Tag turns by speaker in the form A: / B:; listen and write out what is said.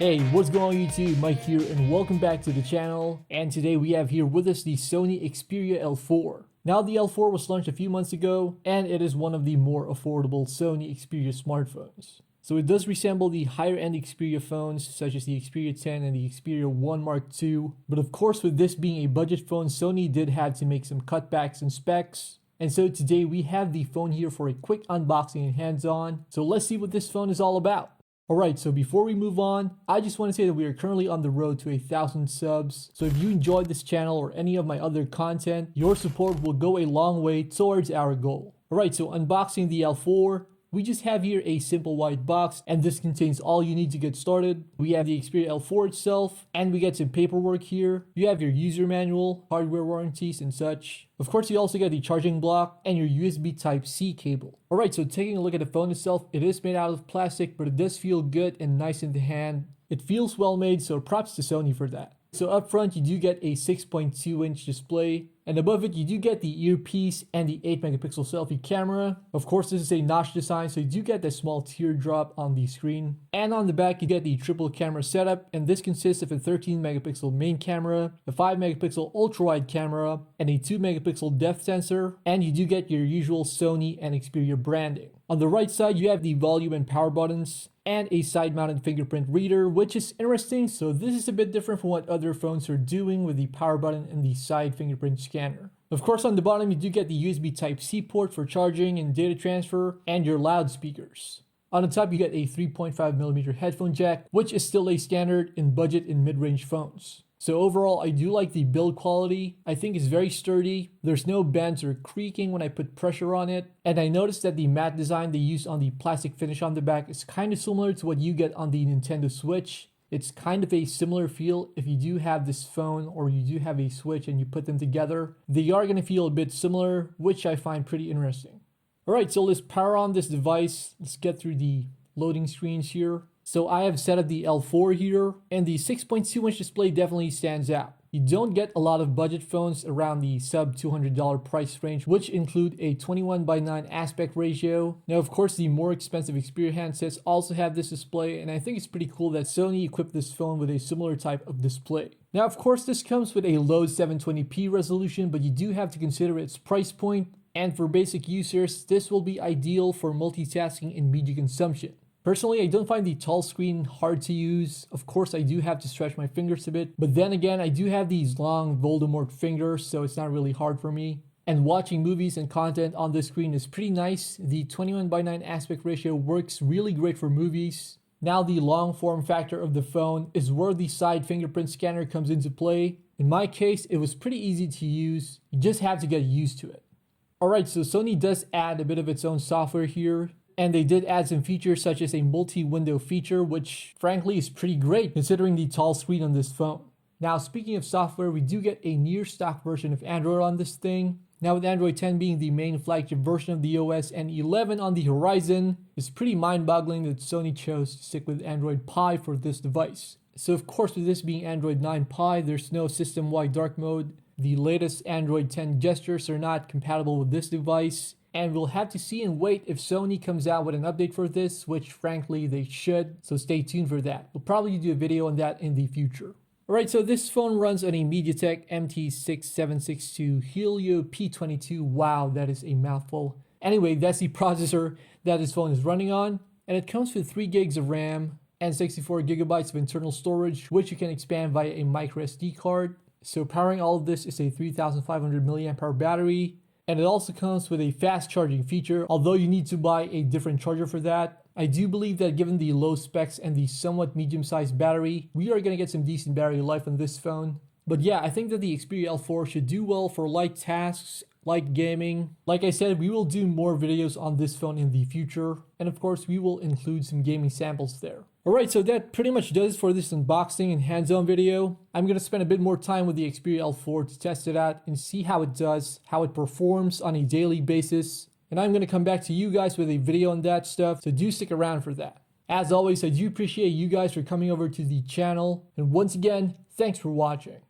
A: Hey, what's going on YouTube? Mike here and welcome back to the channel. And today we have here with us the Sony Xperia L4. Now the L4 was launched a few months ago and it is one of the more affordable Sony Xperia smartphones. So it does resemble the higher end Xperia phones such as the Xperia 10 and the Xperia 1 Mark II. But of course with this being a budget phone, Sony did have to make some cutbacks in specs. And so today we have the phone here for a quick unboxing and hands-on. So let's see what this phone is all about. Alright, so before we move on, I just want to say that we are currently on the road to 1,000 subs. So if you enjoyed this channel or any of my other content, your support will go a long way towards our goal. Alright, so unboxing the L4. We just have here a simple white box and this contains all you need to get started. We have the Xperia L4 itself and we get some paperwork here. You have your user manual, hardware warranties and such. Of course, you also get the charging block and your USB Type-C cable. Alright, so taking a look at the phone itself, it is made out of plastic, but it does feel good and nice in the hand. It feels well made, so props to Sony for that. So up front, you do get a 6.2-inch display. And above it, you do get the earpiece and the 8-megapixel selfie camera. Of course, this is a notch design, so you do get the small teardrop on the screen. And on the back, you get the triple camera setup. And this consists of a 13-megapixel main camera, a 5-megapixel ultra-wide camera, and a 2-megapixel depth sensor. And you do get your usual Sony and Xperia branding. On the right side, you have the volume and power buttons and a side-mounted fingerprint reader, which is interesting. So this is a bit different from what other phones are doing with the power button and the side fingerprint scanner. Of course, on the bottom, you do get the USB Type-C port for charging and data transfer and your loudspeakers. On the top, you get a 3.5mm headphone jack, which is still a standard in budget and mid-range phones. So overall, I do like the build quality. I think it's very sturdy. There's no bends or creaking when I put pressure on it. And I noticed that the matte design they use on the plastic finish on the back is kind of similar to what you get on the Nintendo Switch. It's kind of a similar feel. If you do have this phone or you do have a Switch and you put them together, they are going to feel a bit similar, which I find pretty interesting. Alright, so let's power on this device. Let's get through the loading screens here. So I have set up the L4 here, and the 6.2-inch display definitely stands out. You don't get a lot of budget phones around the sub $200 price range, which include a 21:9 aspect ratio. Now, of course, the more expensive Xperia handsets also have this display, and I think it's pretty cool that Sony equipped this phone with a similar type of display. Now, of course, this comes with a low 720p resolution, but you do have to consider its price point, and for basic users, this will be ideal for multitasking and media consumption. Personally, I don't find the tall screen hard to use. Of course, I do have to stretch my fingers a bit, but then again, I do have these long Voldemort fingers, so it's not really hard for me. And watching movies and content on this screen is pretty nice. The 21:9 aspect ratio works really great for movies. Now, the long form factor of the phone is where the side fingerprint scanner comes into play. In my case, it was pretty easy to use. You just have to get used to it. Alright, so Sony does add a bit of its own software here. And they did add some features such as a multi-window feature, which frankly is pretty great considering the tall screen on this phone. Now, speaking of software, we do get a near stock version of Android on this thing. Now, with Android 10 being the main flagship version of the OS and 11 on the horizon, it's pretty mind-boggling that Sony chose to stick with Android Pie for this device. So of course, with this being Android 9 Pie, there's no system-wide dark mode. The latest Android 10 gestures are not compatible with this device. And we'll have to see and wait if Sony comes out with an update for this, which frankly they should, so stay tuned for that. We'll probably do a video on that in the future. Alright, so this phone runs on a MediaTek MT6762 Helio P22. Wow, that is a mouthful. Anyway, that's the processor that this phone is running on, and it comes with 3 gigs of RAM and 64 gigabytes of internal storage, which you can expand via a micro SD card. So powering all of this is a 3,500 mAh battery. And it also comes with a fast charging feature, although you need to buy a different charger for that. I do believe that given the low specs and the somewhat medium-sized battery, we are going to get some decent battery life on this phone. But yeah, I think that the Xperia L4 should do well for light tasks, like gaming. Like I said, we will do more videos on this phone in the future. And of course, we will include some gaming samples there. Alright, so that pretty much does it for this unboxing and hands-on video. I'm going to spend a bit more time with the Xperia L4 to test it out and see how it does, how it performs on a daily basis. And I'm going to come back to you guys with a video on that stuff, so do stick around for that. As always, I do appreciate you guys for coming over to the channel. And once again, thanks for watching.